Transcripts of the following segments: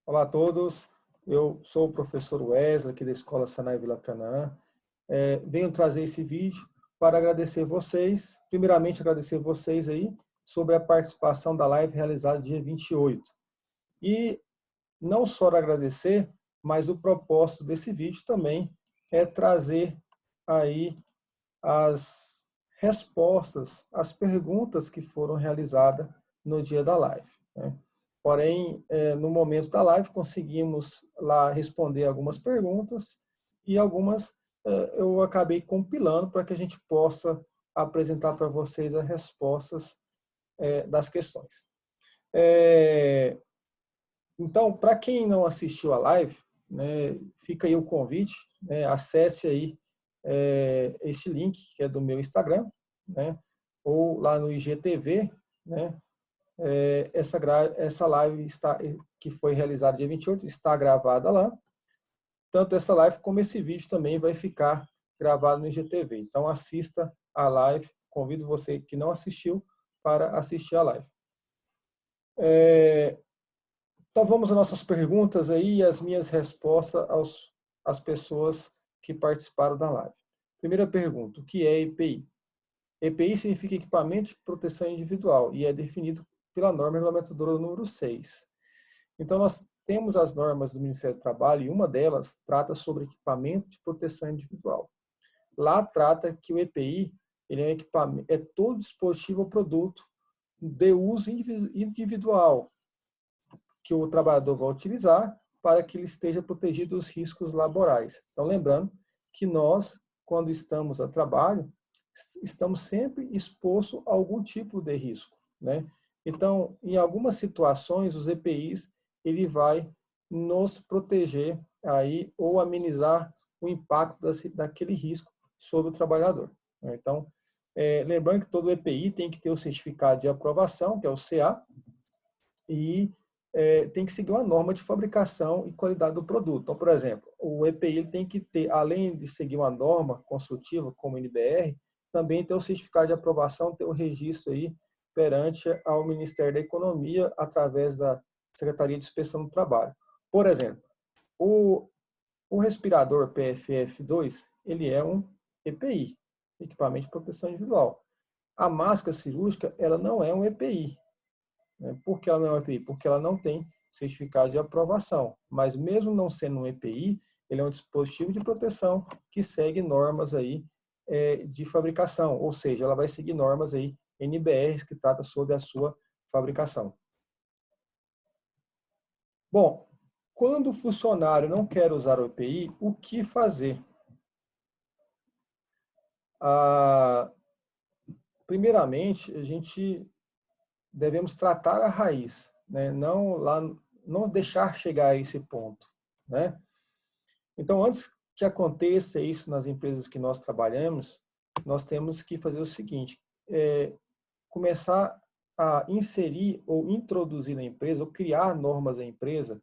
Olá a todos, eu sou o professor Wesley, aqui da Escola Senai Vila Canaã. Venho trazer esse vídeo para agradecer vocês, primeiramente agradecer vocês aí sobre a participação da live realizada dia 28. E não só agradecer, mas o propósito desse vídeo também é trazer aí as respostas às perguntas que foram realizadas no dia da live, né? Porém, no momento da live, conseguimos lá responder algumas perguntas e algumas eu acabei compilando para que a gente possa apresentar para vocês as respostas das questões. Então, para quem não assistiu a live, né, fica aí o convite, né, acesse aí este link, que é do meu Instagram, né, ou lá no IGTV, né, essa live que foi realizada dia 28 está gravada lá. Tanto essa live como esse vídeo também vai ficar gravado no IGTV. Então assista a live. Convido você que não assistiu para assistir a live. Então vamos às nossas perguntas aí e as minhas respostas às pessoas que participaram da live. Primeira pergunta: o que é EPI? EPI significa Equipamento de Proteção Individual e é definido pela norma regulamentadora número 6. Então, nós temos as normas do Ministério do Trabalho e uma delas trata sobre equipamento de proteção individual. Lá trata que o EPI ele é, um equipamento, é todo dispositivo ou produto de uso individual que o trabalhador vai utilizar para que ele esteja protegido dos riscos laborais. Então, lembrando que nós, quando estamos a trabalho, estamos sempre expostos a algum tipo de risco, né? Então, em algumas situações, os EPIs ele vai nos proteger aí ou amenizar o impacto daquele risco sobre o trabalhador. Então, lembrando que todo EPI tem que ter o certificado de aprovação, que é o CA, e tem que seguir uma norma de fabricação e qualidade do produto. Então, por exemplo, o EPI ele tem que ter, além de seguir uma norma construtiva como o NBR, também ter o certificado de aprovação, ter o registro aí perante ao Ministério da Economia através da Secretaria de Inspeção do Trabalho. Por exemplo, o respirador PFF2, ele é um EPI, Equipamento de Proteção Individual. A máscara cirúrgica, ela não é um EPI. Por que ela não é um EPI? Porque ela não tem certificado de aprovação. Mas mesmo não sendo um EPI, ele é um dispositivo de proteção que segue normas aí de fabricação, ou seja, ela vai seguir normas aí NBRs que trata sobre a sua fabricação. Bom, quando o funcionário não quer usar o EPI, o que fazer? Primeiramente, a gente devemos tratar a raiz, né? Não deixar chegar a esse ponto, né? Então, antes que aconteça isso nas empresas que nós trabalhamos, nós temos que fazer o seguinte: começar a inserir ou introduzir na empresa, ou criar normas na empresa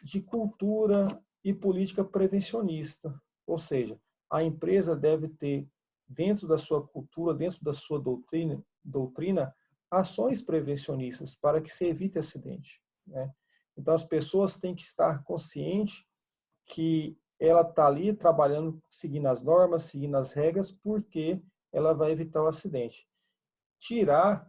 de cultura e política prevencionista. Ou seja, a empresa deve ter, dentro da sua cultura, dentro da sua doutrina ações prevencionistas para que se evite acidente, né? Então, as pessoas têm que estar conscientes que ela está ali trabalhando, seguindo as normas, seguindo as regras, porque ela vai evitar o acidente. Tirar,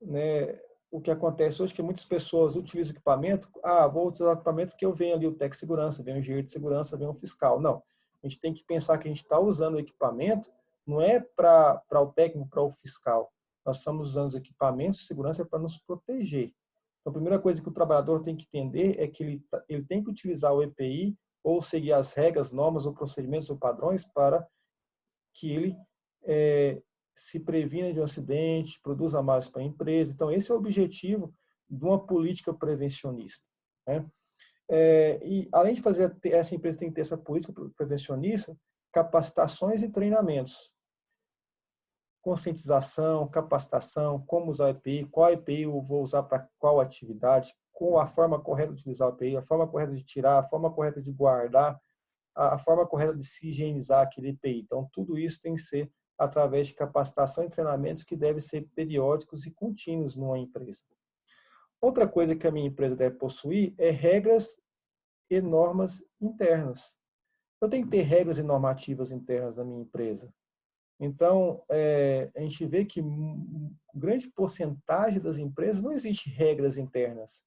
né, o que acontece hoje, que muitas pessoas utilizam o equipamento, vou utilizar o equipamento porque eu venho ali o técnico de segurança, vem o engenheiro de segurança, vem o fiscal. Não, a gente tem que pensar que a gente está usando o equipamento, não é para o técnico, para o fiscal. Nós estamos usando os equipamentos de segurança para nos proteger. Então, a primeira coisa que o trabalhador tem que entender é que ele tem que utilizar o EPI ou seguir as regras, normas ou procedimentos ou padrões para que ele se previna de um acidente, produza mais para a empresa. Então, esse é o objetivo de uma política prevencionista, né? E, além de fazer, essa empresa tem que ter essa política prevencionista, capacitações e treinamentos. Conscientização, capacitação, como usar o EPI, qual EPI eu vou usar para qual atividade, com a forma correta de utilizar o EPI, a forma correta de tirar, a forma correta de guardar, a forma correta de se higienizar aquele EPI. Então, tudo isso tem que ser através de capacitação e treinamentos que devem ser periódicos e contínuos numa empresa. Outra coisa que a minha empresa deve possuir é regras e normas internas. Eu tenho que ter regras e normativas internas da minha empresa. Então, a gente vê que grande porcentagem das empresas não existe regras internas.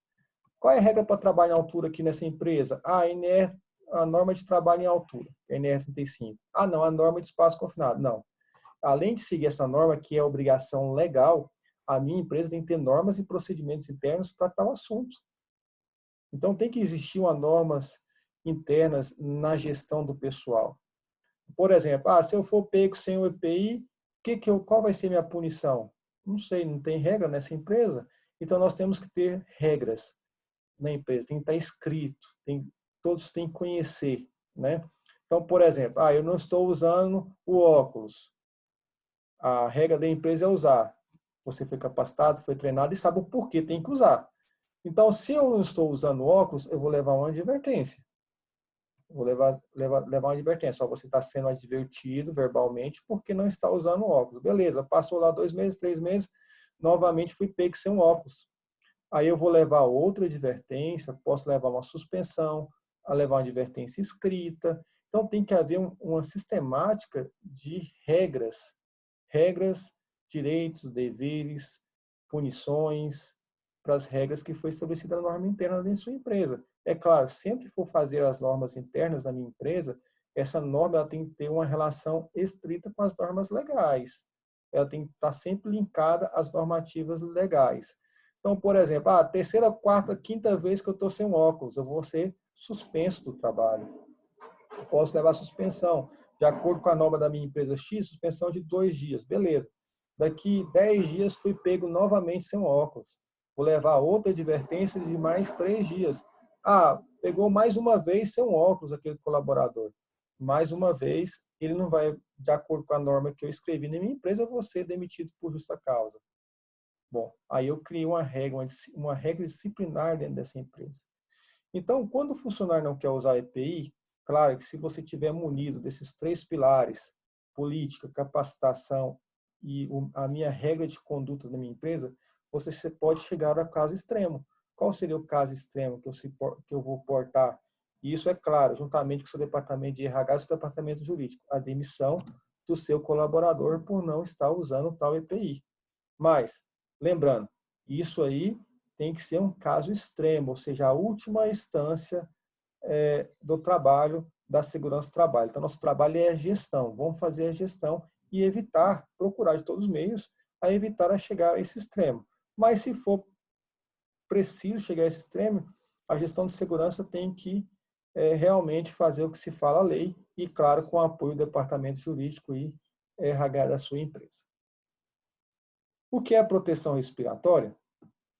Qual é a regra para trabalho em altura aqui nessa empresa? A norma de trabalho em altura, NR 35. Não, a norma de espaço confinado. Não. Além de seguir essa norma, que é obrigação legal, a minha empresa tem que ter normas e procedimentos internos para tal assunto. Então, tem que existir normas internas na gestão do pessoal. Por exemplo, se eu for pego sem o EPI, qual vai ser minha punição? Não sei, não tem regra nessa empresa. Então, nós temos que ter regras na empresa, tem que estar escrito, todos têm que conhecer, né? Então, por exemplo, eu não estou usando o óculos. A regra da empresa é usar. Você foi capacitado, foi treinado e sabe o porquê tem que usar. Então, se eu não estou usando óculos, eu vou levar uma advertência. Vou levar uma advertência. Você está sendo advertido verbalmente porque não está usando óculos. Beleza, passou lá 2 meses, 3 meses, novamente fui pego sem um óculos. Aí eu vou levar outra advertência, posso levar uma suspensão, levar uma advertência escrita. Então tem que haver uma sistemática de regras, direitos, deveres, punições, para as regras que foi estabelecida na norma interna da sua empresa. É claro, sempre que for fazer as normas internas da minha empresa, essa norma ela tem que ter uma relação estrita com as normas legais. Ela tem que estar sempre linkada às normativas legais. Então, por exemplo, a terceira, quarta, quinta vez que eu estou sem óculos, eu vou ser suspenso do trabalho. Eu posso levar suspensão. De acordo com a norma da minha empresa X, suspensão de 2 dias. Beleza. Daqui 10 dias fui pego novamente sem óculos. Vou levar outra advertência de mais 3 dias. Pegou mais uma vez sem óculos aquele colaborador. Mais uma vez, ele não vai, de acordo com a norma que eu escrevi na minha empresa, eu vou ser demitido por justa causa. Bom, aí eu criei uma regra disciplinar dentro dessa empresa. Então, quando o funcionário não quer usar EPI, claro que se você tiver munido desses 3 pilares, política, capacitação e a minha regra de conduta da minha empresa, você pode chegar ao caso extremo. Qual seria o caso extremo que eu vou portar? E isso é claro, juntamente com o seu departamento de RH e o seu departamento jurídico, a demissão do seu colaborador por não estar usando o tal EPI. Mas, lembrando, isso aí tem que ser um caso extremo, ou seja, a última instância do trabalho, da segurança do trabalho. Então, nosso trabalho é a gestão. Vamos fazer a gestão e evitar, procurar de todos os meios, a evitar a chegar a esse extremo. Mas, se for preciso chegar a esse extremo, a gestão de segurança tem que realmente fazer o que se fala a lei e, claro, com o apoio do departamento jurídico e RH da sua empresa. O que é a proteção respiratória?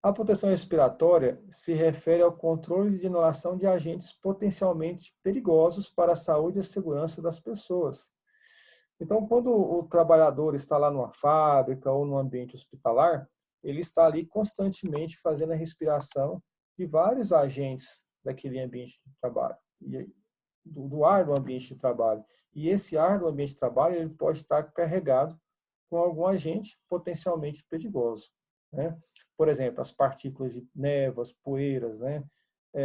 A proteção respiratória se refere ao controle de inalação de agentes potencialmente perigosos para a saúde e a segurança das pessoas. Então, quando o trabalhador está lá numa fábrica ou num ambiente hospitalar, ele está ali constantemente fazendo a respiração de vários agentes daquele ambiente de trabalho, do ar do ambiente de trabalho. E esse ar do ambiente de trabalho ele pode estar carregado com algum agente potencialmente perigoso, né? Por exemplo, as partículas de névoas, poeiras, né?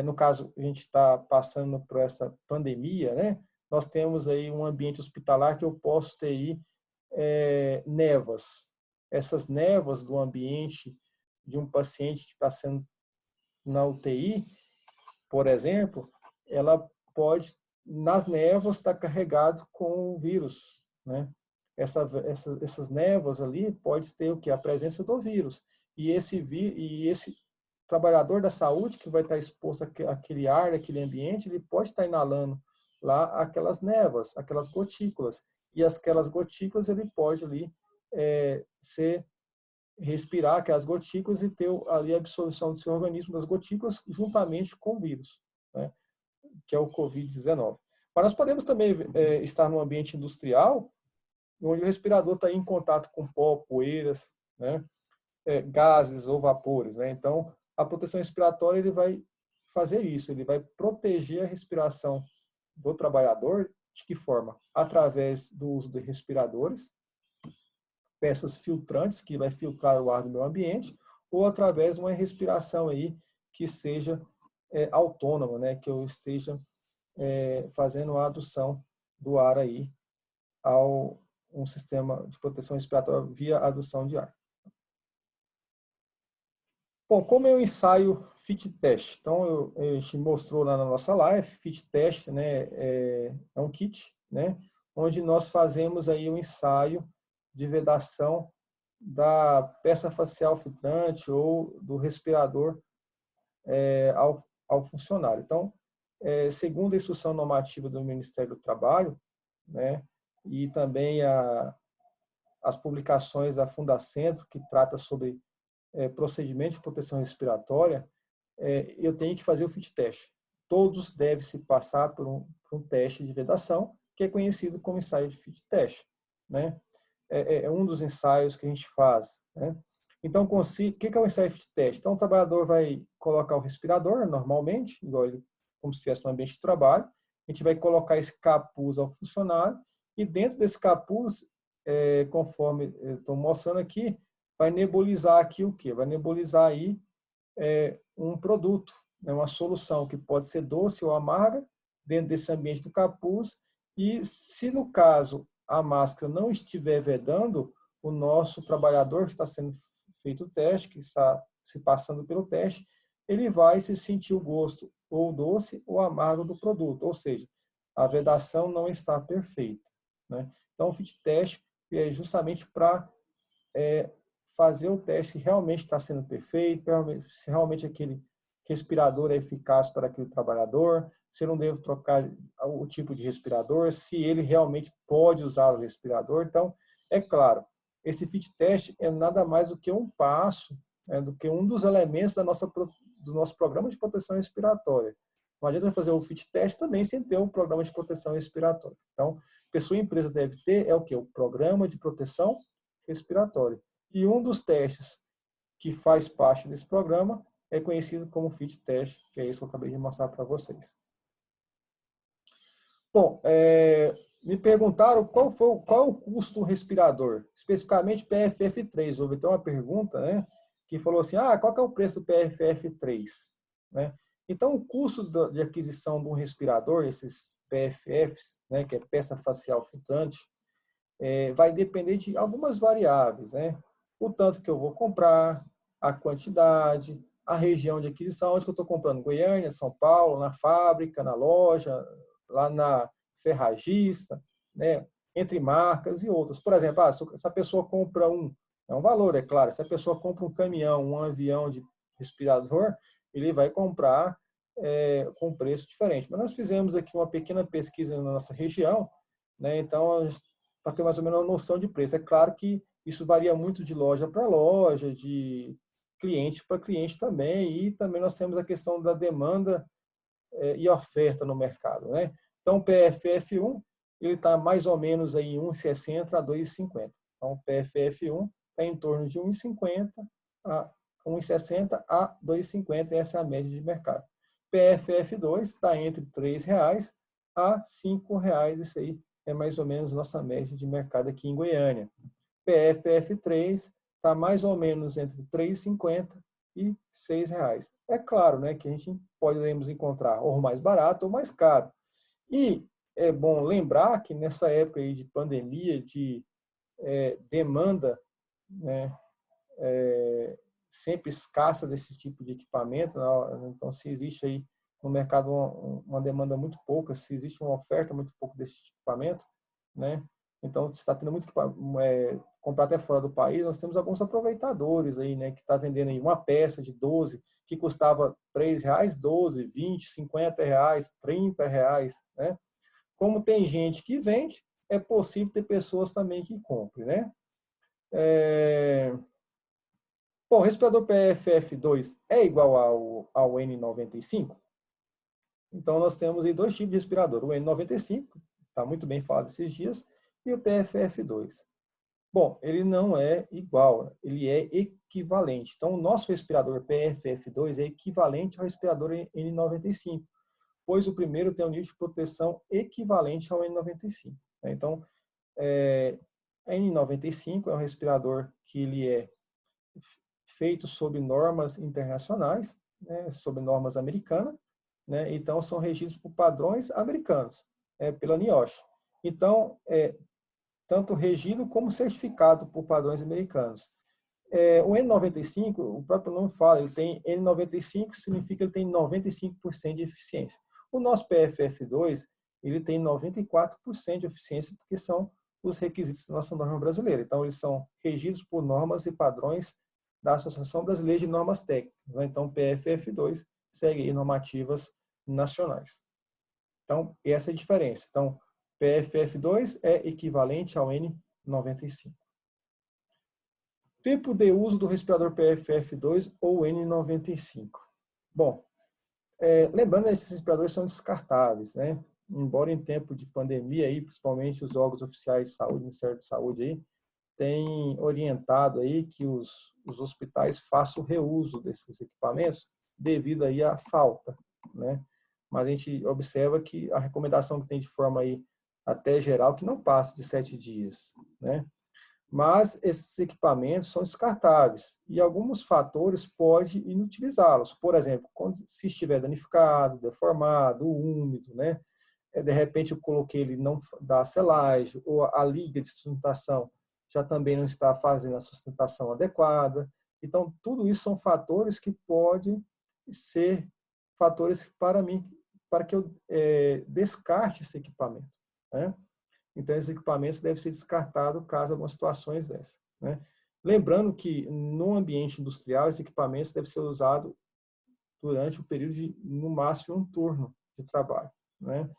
No caso, a gente está passando por essa pandemia, né? Nós temos aí um ambiente hospitalar que eu posso ter aí névoas. Essas névoas do ambiente de um paciente que está sendo na UTI, por exemplo, ela pode, nas névoas, estar carregado com o vírus, né? Essas névoas ali pode ter o que? A presença do vírus. E esse trabalhador da saúde que vai estar exposto àquele ar, àquele ambiente, ele pode estar inalando lá aquelas névoas, aquelas gotículas. E aquelas gotículas ele pode ali respirar aquelas gotículas e ter ali a absorção do seu organismo das gotículas juntamente com o vírus, né? Que é o Covid-19. Mas nós podemos também estar num ambiente industrial onde o respirador está em contato com pó, poeiras, né? Gases ou vapores, né? Então, a proteção respiratória ele vai fazer isso, ele vai proteger a respiração do trabalhador. De que forma? Através do uso de respiradores, peças filtrantes que vai filtrar o ar do meio ambiente, ou através de uma respiração aí que seja autônoma, né? Que eu esteja fazendo a adução do ar aí ao um sistema de proteção respiratória via adução de ar. Bom, como é o ensaio fit test? Então, a gente mostrou lá na nossa live, fit test, né, é um kit, né, onde nós fazemos aí um ensaio de vedação da peça facial filtrante ou do respirador ao funcionário. Então, segundo a instrução normativa do Ministério do Trabalho, né, e também as publicações da Fundacentro, que trata sobre procedimento de proteção respiratória, eu tenho que fazer o fit test. Todos devem se passar por um teste de vedação, que é conhecido como ensaio de fit test, né? É um dos ensaios que a gente faz, né? Então, o que é o ensaio de fit test? Então, o trabalhador vai colocar o respirador, normalmente, igual ele, como se estivesse no ambiente de trabalho. A gente vai colocar esse capuz ao funcionário e dentro desse capuz, conforme eu estou mostrando aqui, vai nebulizar aqui o quê? Vai nebulizar aí um produto, né, uma solução que pode ser doce ou amarga dentro desse ambiente do capuz e se no caso a máscara não estiver vedando, o nosso trabalhador que está sendo feito o teste, que está se passando pelo teste, ele vai se sentir o gosto ou doce ou amargo do produto, ou seja, a vedação não está perfeita, né? Então o fit test é justamente para fazer o teste se realmente está sendo perfeito, se realmente aquele respirador é eficaz para aquele trabalhador, se eu não devo trocar o tipo de respirador, se ele realmente pode usar o respirador. Então, é claro, esse fit test é nada mais do que um passo, do que um dos elementos do nosso programa de proteção respiratória. Não adianta fazer o fit test também sem ter um programa de proteção respiratória. Então, o que a sua empresa deve ter é o quê? O programa de proteção respiratória. E um dos testes que faz parte desse programa é conhecido como fit test, que é isso que eu acabei de mostrar para vocês. Bom, me perguntaram qual é o custo do respirador, especificamente PFF3. Houve até uma pergunta, né, que falou assim, qual que é o preço do PFF3? Né? Então, o custo de aquisição de um respirador, esses PFFs, né, que é peça facial filtrante, vai depender de algumas variáveis, né? O tanto que eu vou comprar, a quantidade, a região de aquisição, onde que eu estou comprando, Goiânia, São Paulo, na fábrica, na loja, lá na ferragista, né? Entre marcas e outras. Por exemplo, se a pessoa compra é um valor, é claro, se a pessoa compra um caminhão, um avião de respirador, ele vai comprar com preço diferente. Mas nós fizemos aqui uma pequena pesquisa na nossa região, né? Então, para ter mais ou menos uma noção de preço. É claro que isso varia muito de loja para loja, de cliente para cliente também, e também nós temos a questão da demanda e oferta no mercado, né? Então, o PFF1, ele está mais ou menos aí 1,60 a 2,50. Então, o PFF1 está em torno de 1,50 a 1,60 a 2,50, essa é a média de mercado. PFF2 está entre R$3 a R$5, isso aí é mais ou menos nossa média de mercado aqui em Goiânia. PFF3 está mais ou menos entre R$3,50 e R$6. É claro, né, que a gente podemos encontrar ou mais barato ou mais caro. E é bom lembrar que nessa época aí de pandemia, de demanda, né, sempre escassa desse tipo de equipamento, então se existe aí no mercado uma demanda muito pouca, se existe uma oferta muito pouco desse equipamento, né? Então, se está tendo muito comprar até fora do país, nós temos alguns aproveitadores aí, né, que está vendendo aí uma peça de 12 que custava R$3, 12, 20, R$50, R$30, né? Como tem gente que vende, é possível ter pessoas também que comprem, né? Bom, o respirador PFF2 é igual ao N95? Então, nós temos aí dois tipos de respirador. O N95, está muito bem falado esses dias, e o PFF2. Bom, ele não é igual, ele é equivalente. Então, o nosso respirador PFF2 é equivalente ao respirador N95, pois o primeiro tem um nível de proteção equivalente ao N95. Então, N95 é um respirador que ele é feitos sob normas internacionais, né, sob normas americanas, né, então são regidos por padrões americanos, pela NIOSH. Então, tanto regido como certificado por padrões americanos. O N95, o próprio nome fala, ele tem N95, significa que ele tem 95% de eficiência. O nosso PFF2, ele tem 94% de eficiência, porque são os requisitos da nossa norma brasileira. Então, eles são regidos por normas e padrões da Associação Brasileira de Normas Técnicas, né? Então, o PFF2 segue aí normativas nacionais. Então, essa é a diferença. Então, PFF2 é equivalente ao N95. Tempo de uso do respirador PFF2 ou N95. Bom, lembrando que esses respiradores são descartáveis, né? Embora em tempo de pandemia, aí, principalmente os órgãos oficiais de saúde, o Ministério de Saúde, aí, tem orientado aí que os hospitais façam o reuso desses equipamentos devido aí à falta, né? Mas a gente observa que a recomendação que tem de forma aí até geral, que não passa de 7 dias, né? Mas esses equipamentos são descartáveis e alguns fatores podem inutilizá-los. Por exemplo, se estiver danificado, deformado, úmido, né? De repente eu coloquei ele não dá selagem, ou a liga de sustentação já também não está fazendo a sustentação adequada. Então, tudo isso são fatores que podem ser fatores para que eu descarte esse equipamento, né? Então, esses equipamentos devem ser descartados caso algumas situações dessas, né? Lembrando que, no ambiente industrial, esses equipamentos devem ser usados durante o período de, no máximo, um turno de trabalho, né?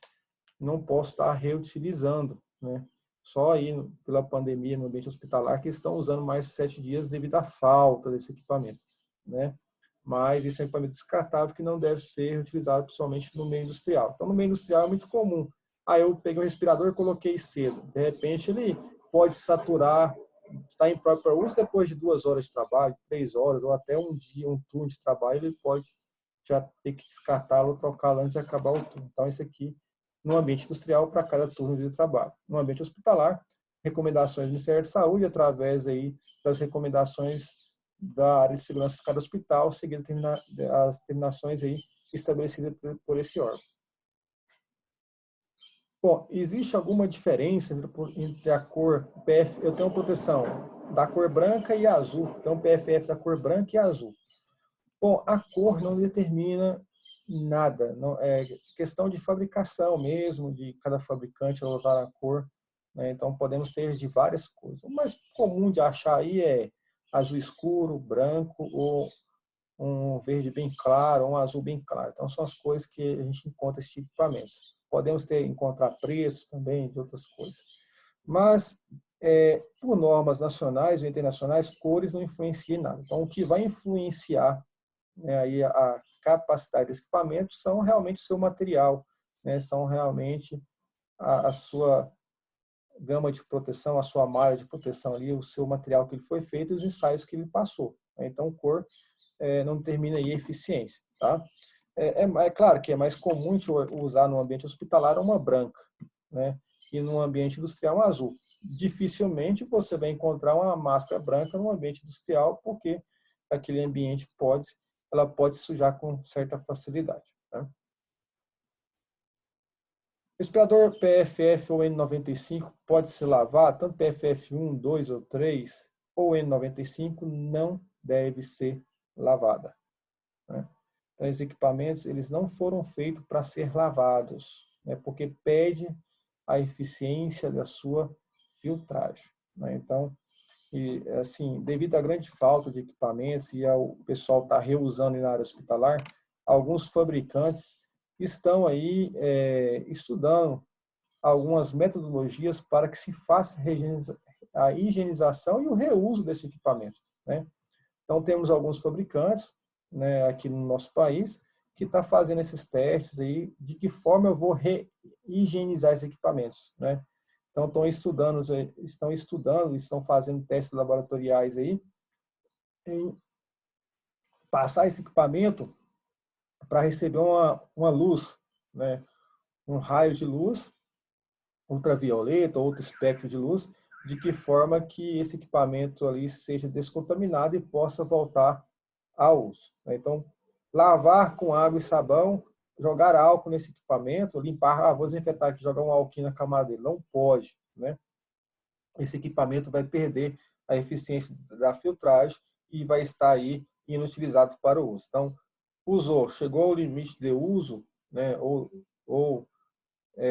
Não posso estar reutilizando, né? Só aí, pela pandemia, no ambiente hospitalar, que estão usando mais de 7 dias devido à falta desse equipamento, né? Mas esse é um equipamento descartável que não deve ser utilizado principalmente no meio industrial. Então, no meio industrial é muito comum. Eu peguei um respirador e coloquei cedo. De repente, ele pode saturar, está em próprio uso depois de 2 horas de trabalho, 3 horas, ou até um dia, um turno de trabalho, ele pode já ter que descartá-lo, trocá-lo antes de acabar o turno. Então, isso aqui, no ambiente industrial, para cada turno de trabalho. No ambiente hospitalar, recomendações do Ministério da Saúde, através aí das recomendações da área de segurança de cada hospital, seguindo as determinações aí estabelecidas por esse órgão. Bom, existe alguma diferença entre a cor PF? Eu tenho proteção da cor branca e azul. Então, PFF da cor branca e azul. Bom, a cor não determina nada. Não, é questão de fabricação mesmo, de cada fabricante adotar a cor, né? Então, podemos ter de várias cores. O mais comum de achar aí é azul escuro, branco ou um verde bem claro, um azul bem claro. Então, são as cores que a gente encontra esse tipo de equipamentos. Podemos encontrar pretos também, de outras cores. Mas, por normas nacionais ou internacionais, cores não influenciam em nada. Então, o que vai influenciar, né, aí a capacidade desse equipamento são realmente o seu material, né, são realmente a sua gama de proteção, a sua malha de proteção ali, o seu material que ele foi feito e os ensaios que ele passou. Então, cor não determina aí a eficiência, tá? É claro que é mais comum usar no ambiente hospitalar uma branca, né? E no ambiente industrial uma azul. Dificilmente você vai encontrar uma máscara branca no ambiente industrial, porque aquele ambiente ela pode sujar com certa facilidade, tá? O respirador PFF ou N95 pode se lavar, tanto PFF 1, 2 ou 3, ou N95 não deve ser lavada, né? Então, os equipamentos eles não foram feitos para ser lavados, né, porque pede a eficiência da sua filtragem, né? Então, assim, devido à grande falta de equipamentos e ao pessoal estar reusando na área hospitalar, alguns fabricantes estão aí estudando algumas metodologias para que se faça a higienização e o reuso desse equipamento, né? Então, temos alguns fabricantes, né, aqui no nosso país que está fazendo esses testes aí, de que forma eu vou higienizar esses equipamentos, né? Então, estão fazendo testes laboratoriais aí em passar esse equipamento para receber uma luz, né, um raio de luz ultravioleta ou outro espectro de luz, de que forma que esse equipamento ali seja descontaminado e possa voltar ao uso. Então, lavar com água e sabão, jogar álcool nesse equipamento, limpar, vou desinfetar aqui, jogar um álcool na camada dele. Não pode, né? Esse equipamento vai perder a eficiência da filtragem e vai estar aí inutilizado para o uso. Então, usou, chegou ao limite de uso, né, ou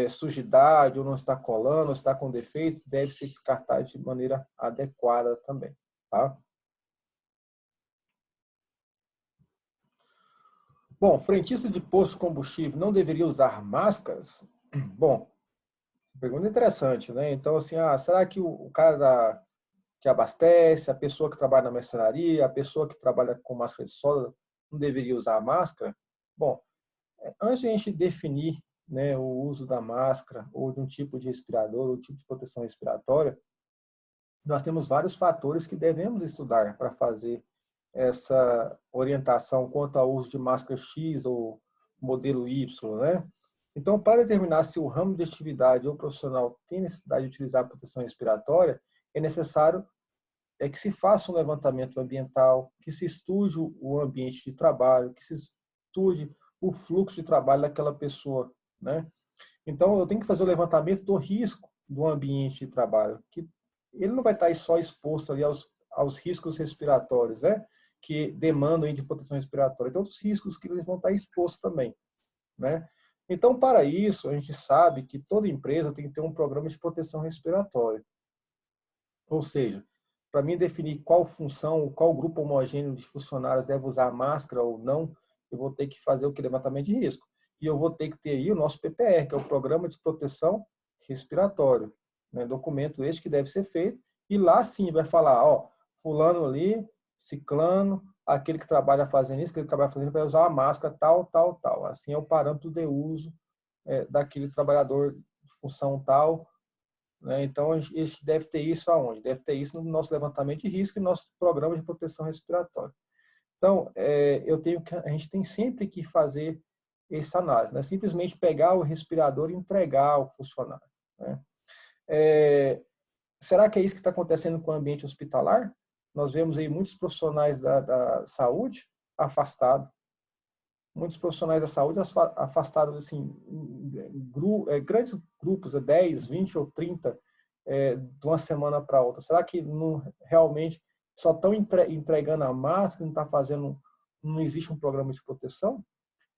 sujidade, ou não está colando, ou está com defeito, deve ser descartado de maneira adequada também. Tá? Bom, frentista de posto de combustível não deveria usar máscaras? Bom, pergunta interessante, né? Então, assim, será que o cara que abastece, a pessoa que trabalha na mercearia, a pessoa que trabalha com máscara de solda não deveria usar máscara? Bom, antes de a gente definir, né, o uso da máscara ou de um tipo de respirador ou tipo de proteção respiratória, nós temos vários fatores que devemos estudar para fazer essa orientação quanto ao uso de máscara X ou modelo Y, né? Então, para determinar se o ramo de atividade ou profissional tem necessidade de utilizar a proteção respiratória, é necessário que se faça um levantamento ambiental, que se estude o ambiente de trabalho, que se estude o fluxo de trabalho daquela pessoa, né? Então, eu tenho que fazer o levantamento do risco do ambiente de trabalho, que ele não vai estar só exposto ali aos riscos respiratórios, né? Que demandam de proteção respiratória. Então, outros riscos que eles vão estar expostos também, né? Então, para isso, a gente sabe que toda empresa tem que ter um programa de proteção respiratória. Ou seja, para mim definir qual função, qual grupo homogêneo de funcionários deve usar máscara ou não, eu vou ter que fazer o que? Levantamento de risco. E eu vou ter que ter aí o nosso PPR, que é o Programa de Proteção Respiratório. Né? Documento este que deve ser feito. E lá sim vai falar, fulano ali, ciclano, aquele que trabalha fazendo isso, aquele que trabalha fazendo isso, vai usar a máscara tal, tal, tal. Assim é o parâmetro de uso daquele trabalhador de função tal, né? Então, a gente deve ter isso aonde? Deve ter isso no nosso levantamento de risco e no nosso programa de proteção respiratória. Então, a gente tem sempre que fazer essa análise, né? Simplesmente pegar o respirador e entregar ao funcionário, né? Será que é isso que está acontecendo com o ambiente hospitalar? Nós vemos aí muitos profissionais da saúde afastados, muitos profissionais da saúde afastados assim, grandes grupos, 10, 20 ou 30, de uma semana para outra. Será que não, realmente só estão entregando a máscara, não está fazendo, não existe um programa de proteção?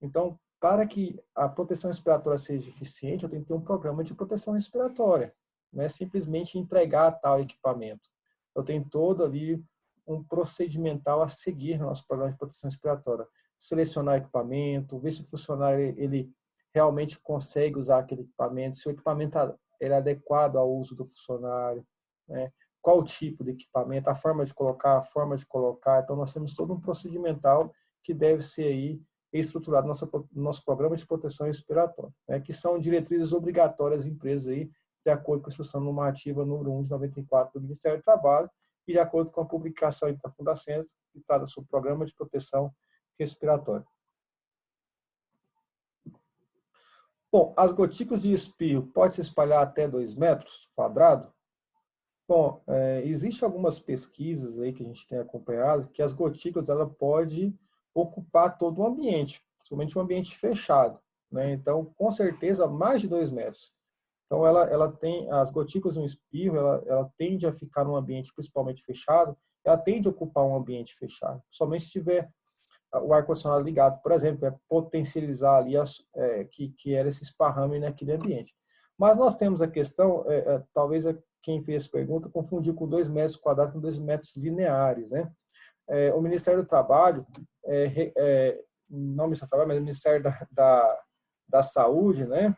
Então, para que a proteção respiratória seja eficiente, eu tenho que ter um programa de proteção respiratória. Não é simplesmente entregar tal equipamento. Eu tenho todo ali um procedimental a seguir no nosso programa de proteção respiratória. Selecionar equipamento, ver se o funcionário ele realmente consegue usar aquele equipamento, se o equipamento é adequado ao uso do funcionário, né? Qual o tipo de equipamento, a forma de colocar, a forma de colocar. Então, nós temos todo um procedimental que deve ser aí estruturado no nosso programa de proteção respiratória, né? Que são diretrizes obrigatórias às empresas aí, de acordo com a instrução normativa número 1 de 94 do Ministério do Trabalho e de acordo com a publicação da Fundacentro, que trata sobre o programa de proteção respiratória. Bom, as gotículas de espirro podem se espalhar até 2 metros quadrados? Bom, existem algumas pesquisas aí que a gente tem acompanhado que as gotículas ela pode ocupar todo o ambiente, principalmente um ambiente fechado, né? Então, com certeza, mais de 2 metros. Então, ela tem as gotículas no espirro, ela tende a ficar num ambiente principalmente fechado, ela tende a ocupar um ambiente fechado, somente se tiver o ar-condicionado ligado, por exemplo, potencializar ali que era esse esparrame naquele ambiente. Mas nós temos a questão, talvez quem fez essa pergunta confundiu com 2 metros quadrados com 2 metros lineares, né? O Ministério do Trabalho, não o Ministério do Trabalho, mas o Ministério da Saúde, né?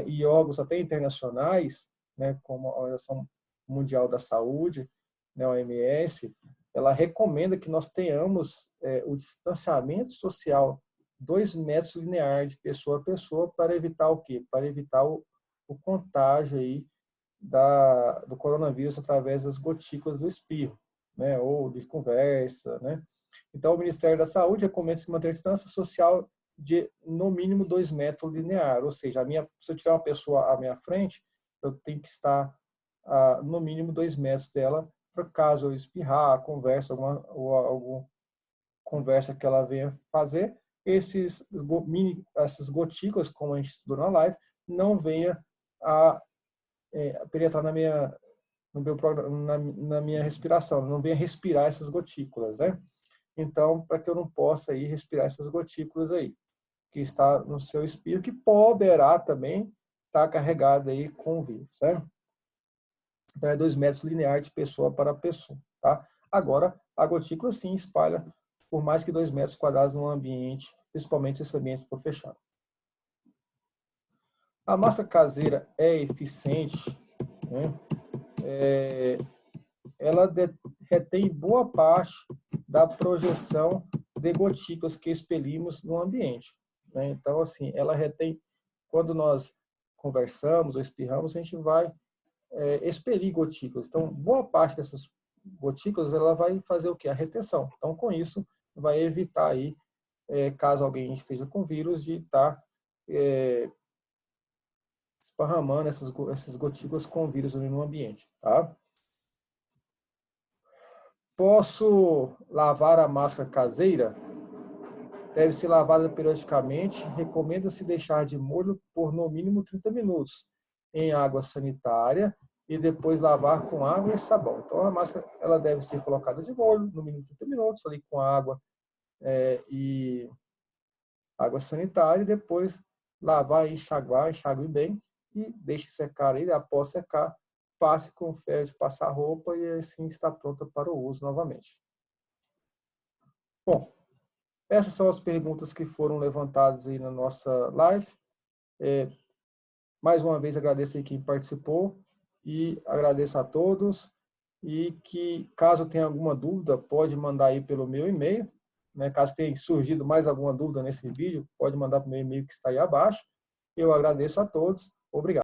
E órgãos até internacionais, né? Como a Organização Mundial da Saúde, né? A OMS, ela recomenda que nós tenhamos o distanciamento social 2 metros lineares de pessoa a pessoa para evitar o quê? Para evitar o contágio aí do coronavírus através das gotículas do espirro, né? Ou de conversa, né? Então, o Ministério da Saúde recomenda se manter a distância social de, no mínimo, 2 metros lineares. Ou seja, se eu tiver uma pessoa à minha frente, eu tenho que estar no mínimo 2 metros dela, para caso eu espirrar, conversa, alguma conversa que ela venha fazer, essas gotículas, como a gente estudou na live, não venha a penetrar na minha respiração, não venha respirar essas gotículas, né? Então, para que eu não possa aí respirar essas gotículas aí, que está no seu espirro, que poderá também estar carregada aí com o vírus, né? Então, é 2 metros lineares de pessoa para pessoa, tá? Agora, a gotícula sim espalha por mais que 2 metros quadrados no ambiente, principalmente se esse ambiente for fechado. A máscara caseira é eficiente, né? Ela retém boa parte da projeção de gotículas que expelimos no ambiente, né? Então, assim, ela retém, quando nós conversamos ou espirramos, a gente vai expelir gotículas. Então, boa parte dessas gotículas, ela vai fazer o quê? A retenção. Então, com isso, vai evitar aí, caso alguém esteja com vírus, de estar esparramando essas gotículas com vírus no ambiente, tá? Posso lavar a máscara caseira? Deve ser lavada periodicamente. Recomenda-se deixar de molho por no mínimo 30 minutos em água sanitária e depois lavar com água e sabão. Então a máscara ela deve ser colocada de molho no mínimo 30 minutos ali com água e água sanitária e depois lavar e enxague bem e deixe secar aí. Após secar, passe com ferro de passar roupa e assim está pronta para o uso novamente. Bom, essas são as perguntas que foram levantadas aí na nossa live. Mais uma vez agradeço aí quem participou e agradeço a todos. E que, caso tenha alguma dúvida, pode mandar aí pelo meu e-mail, né? Caso tenha surgido mais alguma dúvida nesse vídeo, pode mandar para o meu e-mail que está aí abaixo. Eu agradeço a todos. Obrigado.